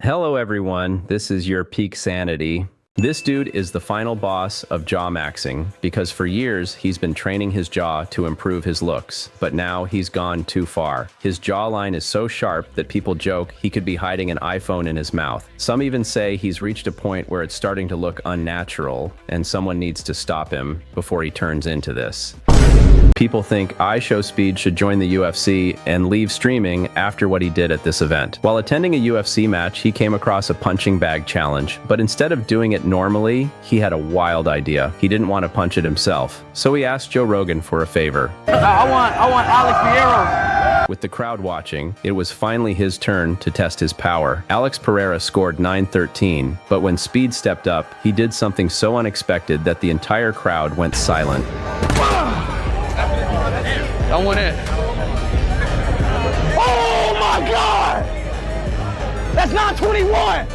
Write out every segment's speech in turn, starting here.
Hello everyone, this is your peak sanity. This dude is the final boss of Jawmaxxing because for years he's been training his jaw to improve his looks, but now he's gone too far. His jawline is so sharp that people joke he could be hiding an iPhone in his mouth. Some even say he's reached a point where it's starting to look unnatural and someone needs to stop him before he turns into this. People think IShowSpeed should join the UFC and leave streaming after what he did at this event. While attending a UFC match, he came across a punching bag challenge, but instead of doing it normally, he had a wild idea. He didn't want to punch it himself, so he asked Joe Rogan for a favor. I want Alex Pereira. With the crowd watching, it was finally his turn to test his power. Alex Pereira scored 9-13, but when Speed stepped up, he did something so unexpected that the entire crowd went silent. I want it. Oh my God! That's 921!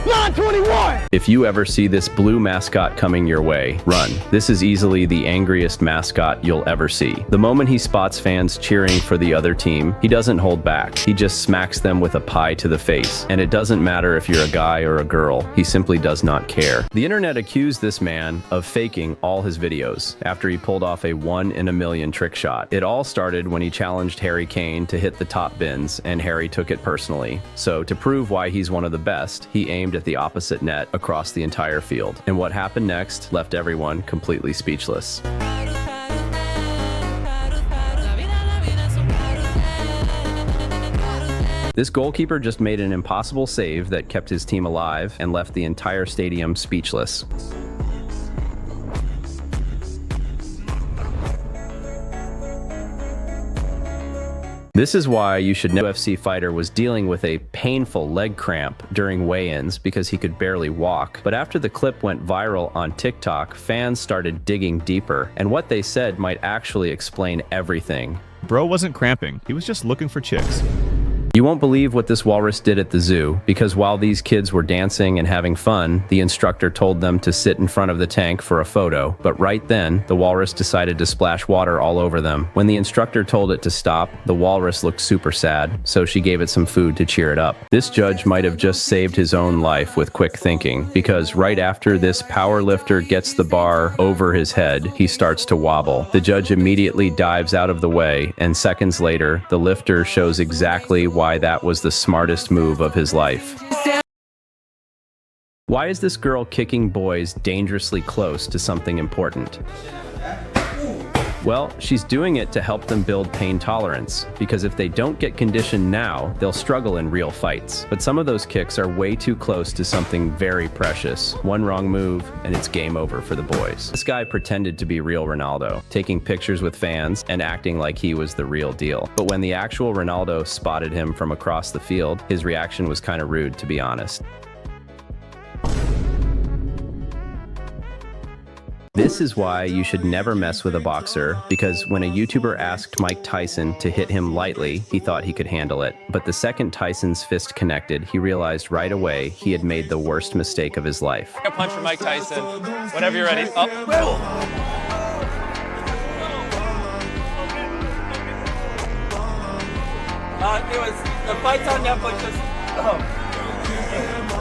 921! If you ever see this blue mascot coming your way, run. This is easily the angriest mascot you'll ever see. The moment he spots fans cheering for the other team, he doesn't hold back. He just smacks them with a pie to the face. And it doesn't matter if you're a guy or a girl, he simply does not care. The internet accused this man of faking all his videos after he pulled off a 1 in a million trick shot. It all started when he challenged Kane to hit the top bins, and Harry took it personally. So to prove why he's one of the best, he aimed at the opposite net across the entire field. And what happened next left everyone completely speechless. This goalkeeper just made an impossible save that kept his team alive and left the entire stadium speechless. This is why you should know UFC fighter was dealing with a painful leg cramp during weigh-ins because he could barely walk. But after the clip went viral on TikTok, fans started digging deeper, and what they said might actually explain everything. Bro wasn't cramping, he was just looking for chicks. You won't believe what this walrus did at the zoo, because while these kids were dancing and having fun, the instructor told them to sit in front of the tank for a photo. But right then, the walrus decided to splash water all over them. When the instructor told it to stop, the walrus looked super sad, so she gave it some food to cheer it up. This judge might have just saved his own life with quick thinking, because right after this power lifter gets the bar over his head, he starts to wobble. The judge immediately dives out of the way, and seconds later, the lifter shows exactly why that was the smartest move of his life. Why is this girl kicking boys dangerously close to something important? Well, she's doing it to help them build pain tolerance, because if they don't get conditioned now, they'll struggle in real fights. But some of those kicks are way too close to something very precious. One wrong move, and it's game over for the boys. This guy pretended to be real Ronaldo, taking pictures with fans and acting like he was the real deal. But when the actual Ronaldo spotted him from across the field, his reaction was kind of rude, to be honest. This is why you should never mess with a boxer, because when a YouTuber asked Mike Tyson to hit him lightly, he thought he could handle it. But the second Tyson's fist connected, he realized right away he had made the worst mistake of his life. A punch from Mike Tyson. Whenever you're ready. Up. The fight's on Netflix.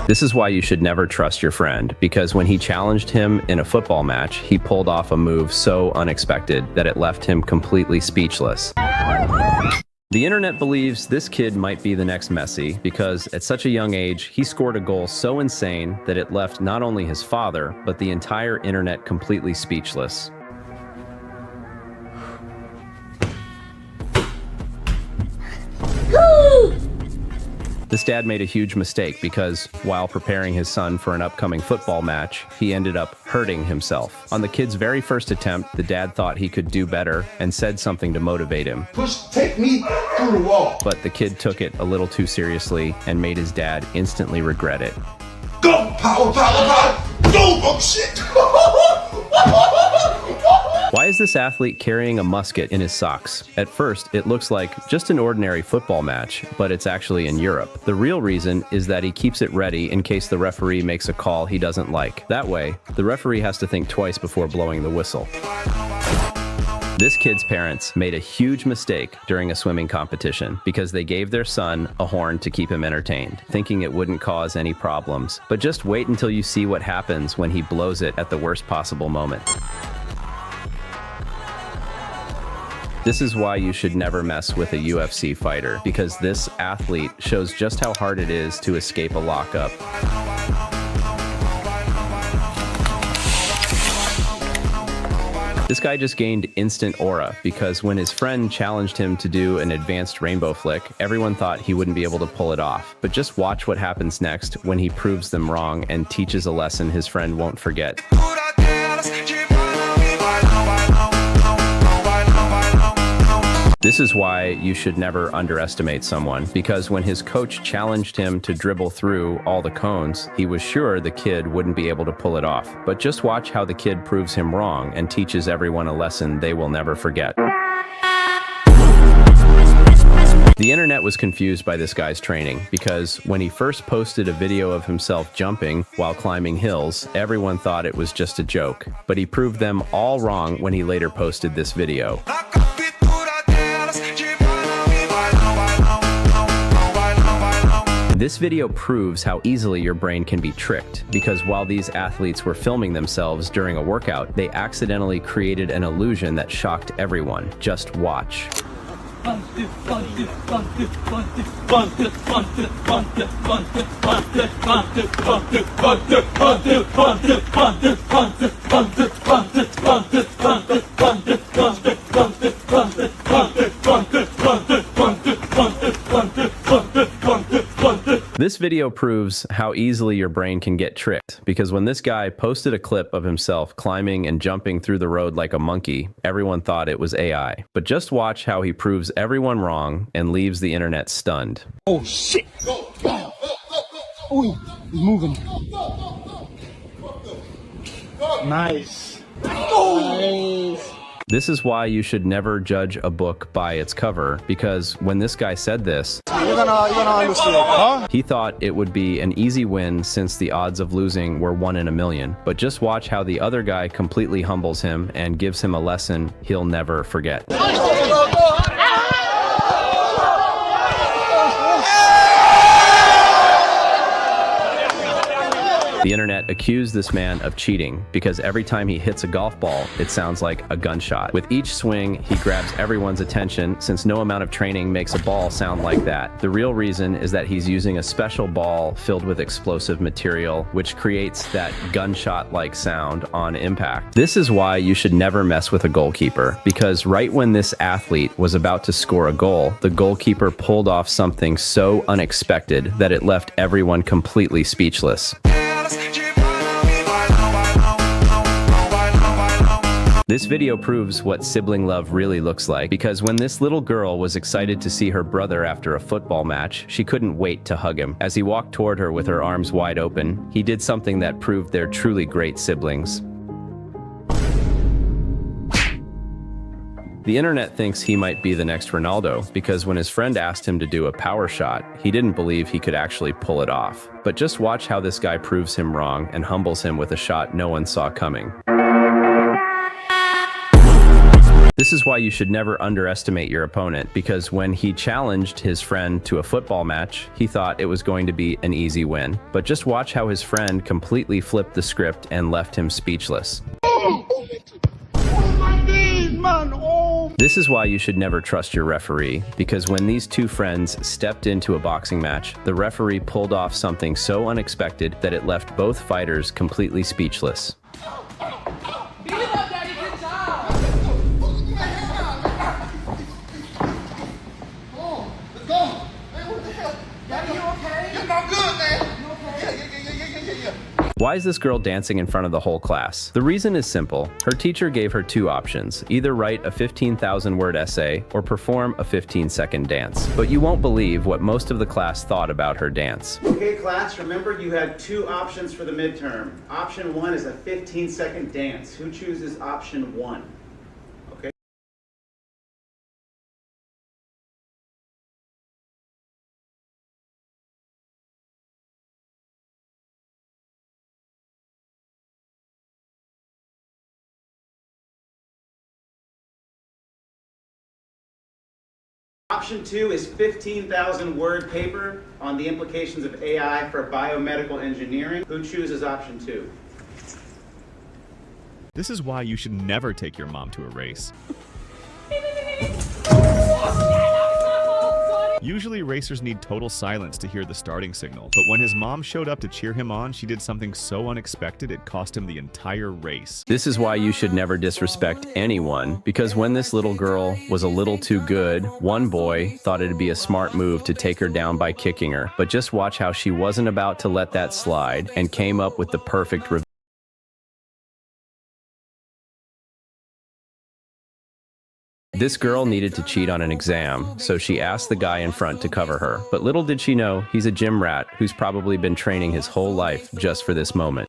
This is why you should never trust your friend, because when he challenged him in a football match, he pulled off a move so unexpected that it left him completely speechless. The internet believes this kid might be the next Messi because at such a young age, he scored a goal so insane that it left not only his father, but the entire internet completely speechless. This dad made a huge mistake because, while preparing his son for an upcoming football match, he ended up hurting himself. On the kid's very first attempt, the dad thought he could do better and said something to motivate him. Take me through the wall. But the kid took it a little too seriously and made his dad instantly regret it. Go! Power, power, power! Go! Oh, shit! Why is this athlete carrying a musket in his socks? At first, it looks like just an ordinary football match, but it's actually in Europe. The real reason is that he keeps it ready in case the referee makes a call he doesn't like. That way, the referee has to think twice before blowing the whistle. This kid's parents made a huge mistake during a swimming competition because they gave their son a horn to keep him entertained, thinking it wouldn't cause any problems. But just wait until you see what happens when he blows it at the worst possible moment. This is why you should never mess with a UFC fighter, because this athlete shows just how hard it is to escape a lockup. This guy just gained instant aura because when his friend challenged him to do an advanced rainbow flick, everyone thought he wouldn't be able to pull it off. But just watch what happens next when he proves them wrong and teaches a lesson his friend won't forget. This is why you should never underestimate someone, because when his coach challenged him to dribble through all the cones, he was sure the kid wouldn't be able to pull it off. But just watch how the kid proves him wrong and teaches everyone a lesson they will never forget. The internet was confused by this guy's training because when he first posted a video of himself jumping while climbing hills, everyone thought it was just a joke. But he proved them all wrong when he later posted this video. This video proves how easily your brain can be tricked, because while these athletes were filming themselves during a workout, they accidentally created an illusion that shocked everyone. Just watch. This video proves how easily your brain can get tricked, because when this guy posted a clip of himself climbing and jumping through the road like a monkey, everyone thought it was AI. But just watch how he proves everyone wrong and leaves the internet stunned. Oh shit! Oh, he's moving. Nice. Nice. This is why you should never judge a book by its cover, because when this guy said this, You're gonna understand, huh? he thought it would be an easy win since the odds of losing were 1 in a million. But just watch how the other guy completely humbles him and gives him a lesson he'll never forget. The internet accused this man of cheating because every time he hits a golf ball, it sounds like a gunshot. With each swing, he grabs everyone's attention since no amount of training makes a ball sound like that. The real reason is that he's using a special ball filled with explosive material, which creates that gunshot-like sound on impact. This is why you should never mess with a goalkeeper, because right when this athlete was about to score a goal, the goalkeeper pulled off something so unexpected that it left everyone completely speechless. This video proves what sibling love really looks like, because when this little girl was excited to see her brother after a football match, she couldn't wait to hug him. As he walked toward her with her arms wide open, he did something that proved they're truly great siblings. The internet thinks he might be the next Ronaldo, because when his friend asked him to do a power shot, he didn't believe he could actually pull it off. But just watch how this guy proves him wrong and humbles him with a shot no one saw coming. This is why you should never underestimate your opponent, because when he challenged his friend to a football match, he thought it was going to be an easy win. But just watch how his friend completely flipped the script and left him speechless. This is why you should never trust your referee, because when these two friends stepped into a boxing match, the referee pulled off something so unexpected that it left both fighters completely speechless. Why is this girl dancing in front of the whole class? The reason is simple. Her teacher gave her two options: either write a 15,000-word essay or perform a 15-second dance. But you won't believe what most of the class thought about her dance. Okay, class, remember you had two options for the midterm. Option 1 is a 15-second dance. Who chooses option 1? Option 2 is 15,000 word paper on the implications of AI for biomedical engineering. Who chooses option 2? This is why you should never take your mom to a race. Usually racers need total silence to hear the starting signal, but when his mom showed up to cheer him on, she did something so unexpected it cost him the entire race. This is why you should never disrespect anyone, because when this little girl was a little too good, one boy thought it'd be a smart move to take her down by kicking her. But just watch how she wasn't about to let that slide and came up with the perfect revenge. This girl needed to cheat on an exam, so she asked the guy in front to cover her. But little did she know, he's a gym rat who's probably been training his whole life just for this moment.